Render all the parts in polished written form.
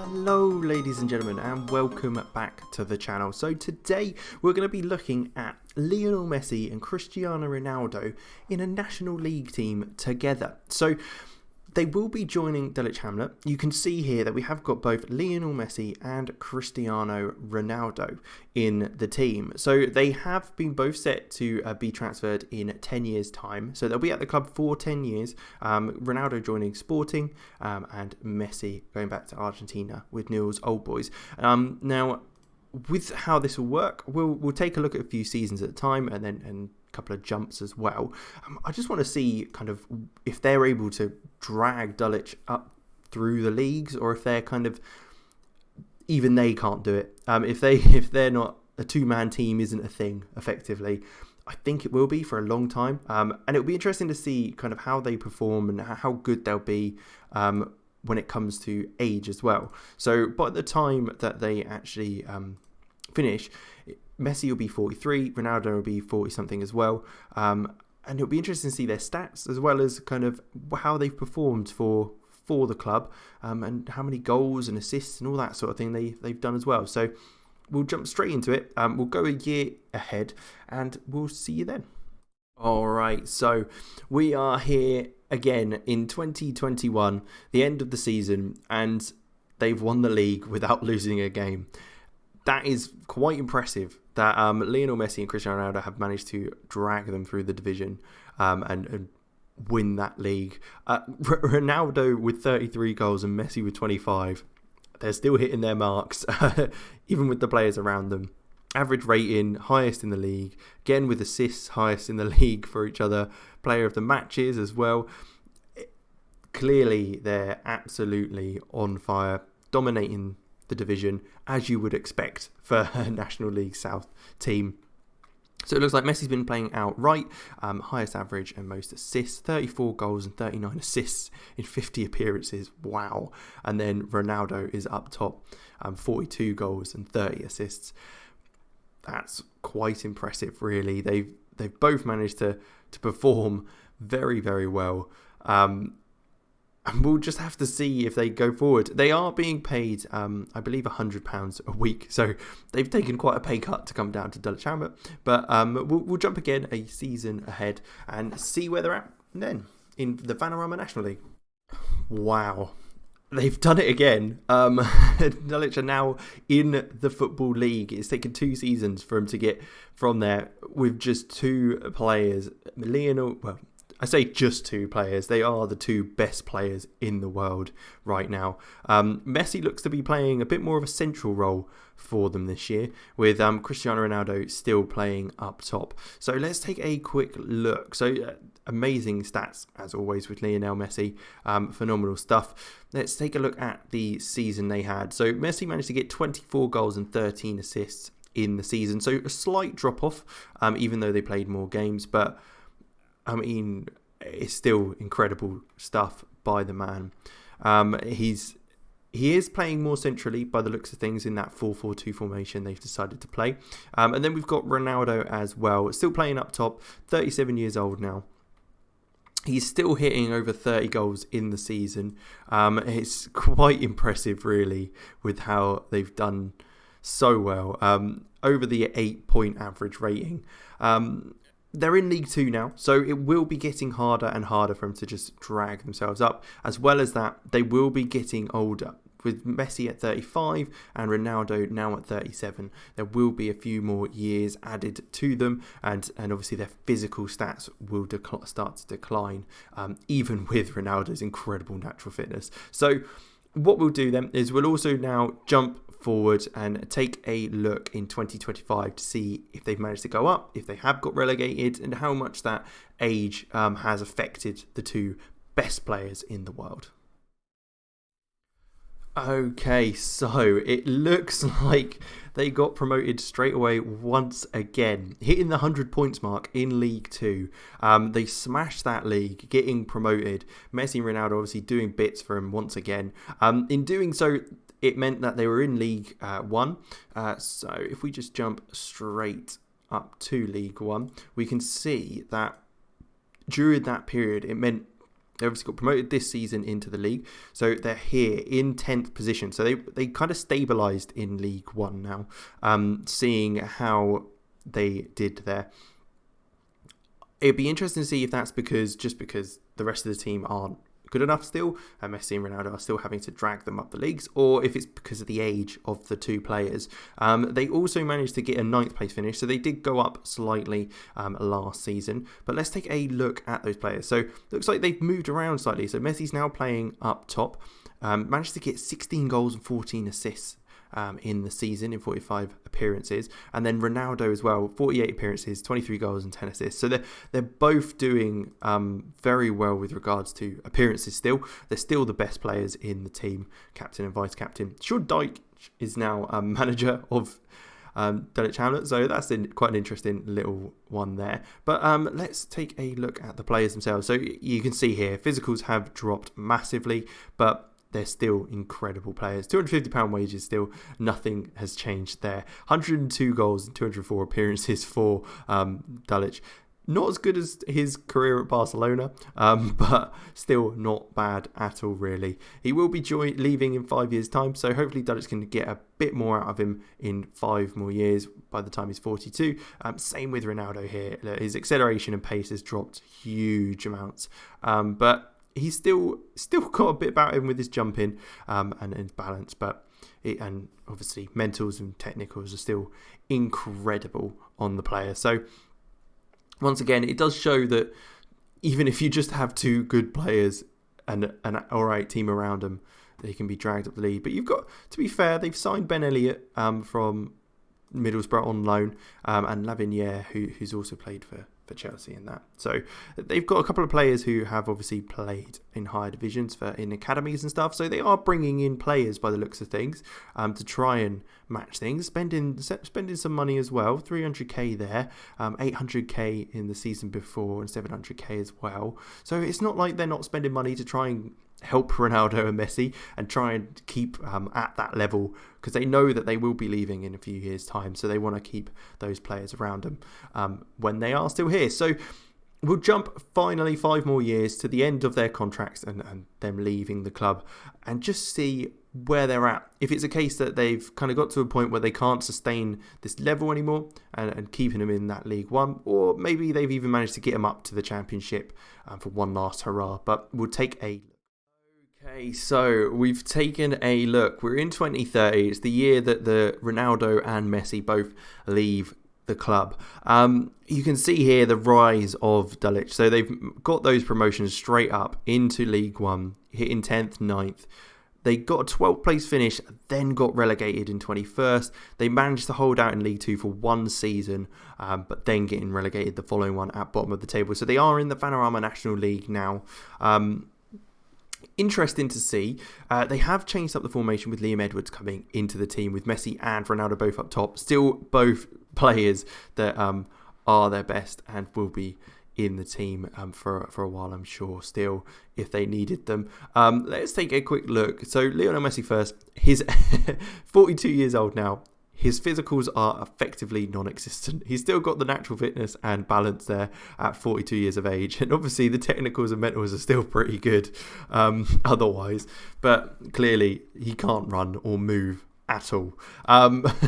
Hello ladies and gentlemen, and welcome back to the channel. So today we're going to be looking at Lionel Messi and Cristiano Ronaldo in a National League team together. So they will be joining Dulwich Hamlet. You can see here that we have got both Lionel Messi and Cristiano Ronaldo in the team. So they have been both set to be transferred in 10 years time. So they'll be at the club for 10 years. Ronaldo joining Sporting and Messi going back to Argentina with Newell's Old Boys. Now, with how this will work, we'll take a look at a few seasons at a time and couple of jumps as well. I just want to see kind of if they're able to drag Dulwich up through the leagues, or if they're kind of even they can't do it. If they're not, a two-man team isn't a thing effectively. I think it will be for a long time, and it'll be interesting to see kind of how they perform and how good they'll be when it comes to age as well. So by the time that they actually finish, Messi will be 43, Ronaldo will be 40-something as well, and it'll be interesting to see their stats as well as kind of how they've performed for the club, and how many goals and assists and all that sort of thing they've done as well. So we'll jump straight into it. We'll go a year ahead, and we'll see you then. All right, so we are here again in 2021, the end of the season, and they've won the league without losing a game. That is quite impressive that Lionel Messi and Cristiano Ronaldo have managed to drag them through the division and win that league. Ronaldo with 33 goals and Messi with 25. They're still hitting their marks, even with the players around them. Average rating, highest in the league. Again with assists, highest in the league for each other. Player of the matches as well. Clearly, they're absolutely on fire, dominating the division, as you would expect for a National League South team. So it looks like Messi's been playing outright, highest average and most assists, 34 goals and 39 assists in 50 appearances. Wow. And then Ronaldo is up top, 42 goals and 30 assists. That's quite impressive, really. They've both managed to perform very, very well. And we'll just have to see if they go forward. They are being paid, I believe, £100 a week. So they've taken quite a pay cut to come down to Dulwich Hamlet. But we'll jump again a season ahead and see where they're at then in the Vanarama National League. Wow. They've done it again. Dulwich are now in the Football League. It's taken 2 seasons for them to get from there with just 2 players. Lionel, well, I say just 2 players. They are the 2 best players in the world right now. Messi looks to be playing a bit more of a central role for them this year, with Cristiano Ronaldo still playing up top. So let's take a quick look. So amazing stats, as always, with Lionel Messi. Phenomenal stuff. Let's take a look at the season they had. So Messi managed to get 24 goals and 13 assists in the season. So a slight drop-off, even though they played more games. But I mean, it's still incredible stuff by the man. He is playing more centrally by the looks of things in that 4-4-2 formation they've decided to play. And then we've got Ronaldo as well, still playing up top, 37 years old now. He's still hitting over 30 goals in the season. It's quite impressive, really, with how they've done so well. Over the 8-point average rating. They're in League 2 now, so it will be getting harder and harder for them to just drag themselves up. As well as that, they will be getting older. With Messi at 35 and Ronaldo now at 37, there will be a few more years added to them, and obviously their physical stats will start to decline, even with Ronaldo's incredible natural fitness. So what we'll do then is we'll also now jump forward and take a look in 2025 to see if they've managed to go up, if they have got relegated, and how much that age has affected the 2 best players in the world. Okay, so it looks like they got promoted straight away once again, hitting the 100 points mark in League 2. They smashed that league, getting promoted. Messi and Ronaldo obviously doing bits for him once again. In doing so, it meant that they were in League 1. So if we just jump straight up to League 1, we can see that during that period, it meant They obviously got promoted this season into the league, so they're here in 10th position. So they kind of stabilised in League One now, seeing how they did there. It'd be interesting to see if that's because the rest of the team aren't good enough still, and Messi and Ronaldo are still having to drag them up the leagues, or if it's because of the age of the two players. They also managed to get a 9th place finish, so they did go up slightly last season. But let's take a look at those players. So looks like they've moved around slightly. So Messi's now playing up top, managed to get 16 goals and 14 assists in the season in 45 appearances, and then Ronaldo as well, 48 appearances, 23 goals and 10 assists. So they're both doing very well with regards to appearances. They're still the best players in the team, captain and vice captain. Sean Dyche is now manager of Dulwich Hamlet, so that's quite an interesting little one there. But let's take a look at the players themselves. So you can see here, physicals have dropped massively, but they're still incredible players. £250 wages still. Nothing has changed there. 102 goals and 204 appearances for Dulwich. Not as good as his career at Barcelona, but still not bad at all, really. He will be leaving in 5 years' time, so hopefully Dulwich can get a bit more out of him in 5 more years by the time he's 42. Same with Ronaldo here. His acceleration and pace has dropped huge amounts, but he's still got a bit about him with his jumping and his balance, and obviously mentals and technicals are still incredible on the player. So once again, it does show that even if you just have two good players and an alright team around them, they can be dragged up the lead. But you've got to be fair, they've signed Ben Elliott from Middlesbrough on loan, and NYOR, who's also played for Chelsea in that. So they've got a couple of players who have obviously played in higher divisions in academies and stuff. So they are bringing in players by the looks of things to try and match things, spending some money as well. 300k there, 800k in the season before, and 700k as well. So it's not like they're not spending money to try and help Ronaldo and Messi and try and keep at that level, because they know that they will be leaving in a few years' time, so they want to keep those players around them when they are still here. So we'll jump finally 5 more years to the end of their contracts and them leaving the club, and just see where they're at. If it's a case that they've kind of got to a point where they can't sustain this level anymore and keeping them in that League One, or maybe they've even managed to get them up to the Championship for one last hurrah. But we'll take a Okay, so we've taken a look. We're in 2030. It's the year that the Ronaldo and Messi both leave the club. You can see here the rise of Dulwich. So they've got those promotions straight up into League One, hitting 10th, 9th. They got a 12th place finish, then got relegated in 21st. They managed to hold out in League 2 for one season, but then getting relegated the following one at bottom of the table. So they are in the Vanarama National League now. Interesting to see. They have changed up the formation with Liam Edwards coming into the team, with Messi and Ronaldo both up top. Still both players that are their best and will be in the team for a while, I'm sure, still, if they needed them. Let's take a quick look. So Lionel Messi first. He's 42 years old now. His physicals are effectively non-existent. He's still got the natural fitness and balance there at 42 years of age. And obviously the technicals and mentals are still pretty good otherwise. But clearly he can't run or move at all.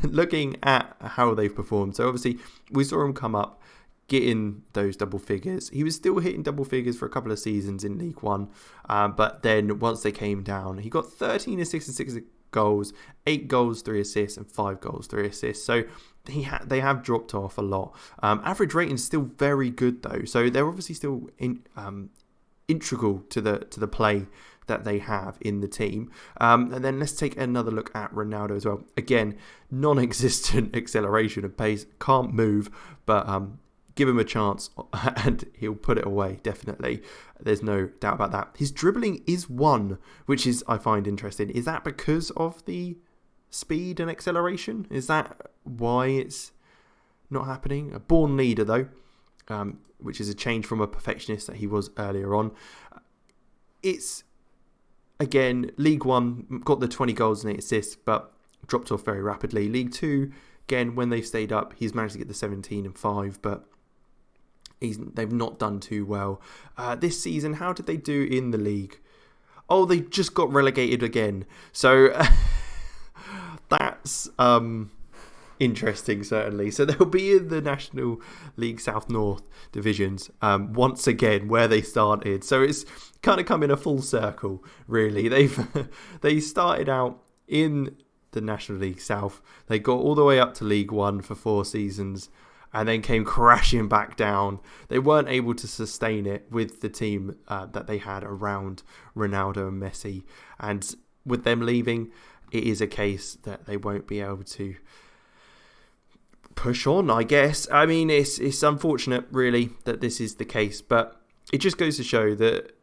Looking at how they've performed. So obviously we saw him come up, getting those double figures. He was still hitting double figures for a couple of seasons in League One. But then once they came down, he got 13 assists and 6 goals, 8 goals, 3 assists, and 5 goals, 3 assists. So they have dropped off a lot. Average rating is still very good though, so they're obviously still integral to the play that they have in the team. And then let's take another look at Ronaldo as well. Again, non-existent acceleration and pace, can't move, but give him a chance and he'll put it away, definitely. There's no doubt about that. His dribbling is 1, which is, I find interesting. Is that because of the speed and acceleration? Is that why it's not happening? A born leader, though, which is a change from a perfectionist that he was earlier on. It's, again, League One, got the 20 goals and 8 assists, but dropped off very rapidly. League Two, again, when they've stayed up, he's managed to get the 17 and 5, but they've not done too well. This season, how did they do in the league? Oh, they just got relegated again. So that's interesting, certainly. So they'll be in the National League South North divisions once again where they started. So it's kind of come in a full circle, really. They started out in the National League South. They got all the way up to League One for 4 seasons and then came crashing back down. They weren't able to sustain it with the team that they had around Ronaldo and Messi. And with them leaving, it is a case that they won't be able to push on, I guess. I mean, it's unfortunate, really, that this is the case, but it just goes to show that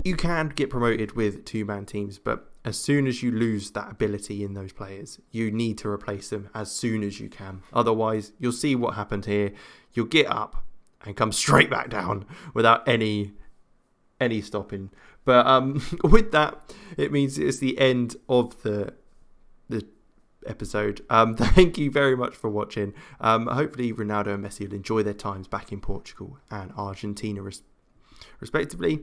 you can get promoted with 2-man teams, but as soon as you lose that ability in those players, you need to replace them as soon as you can. Otherwise, you'll see what happened here. You'll get up and come straight back down without any stopping. But with that, it means it's the end of the episode. Thank you very much for watching. Hopefully Ronaldo and Messi will enjoy their times back in Portugal and Argentina respectively.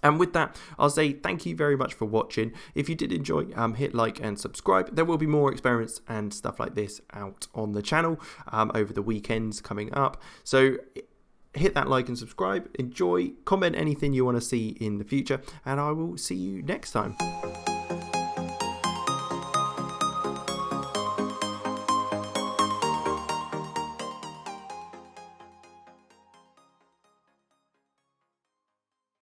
And with that, I'll say thank you very much for watching. If you did enjoy, hit like and subscribe. There will be more experiments and stuff like this out on the channel over the weekends coming up. So hit that like and subscribe. Enjoy. Comment anything you want to see in the future. And I will see you next time.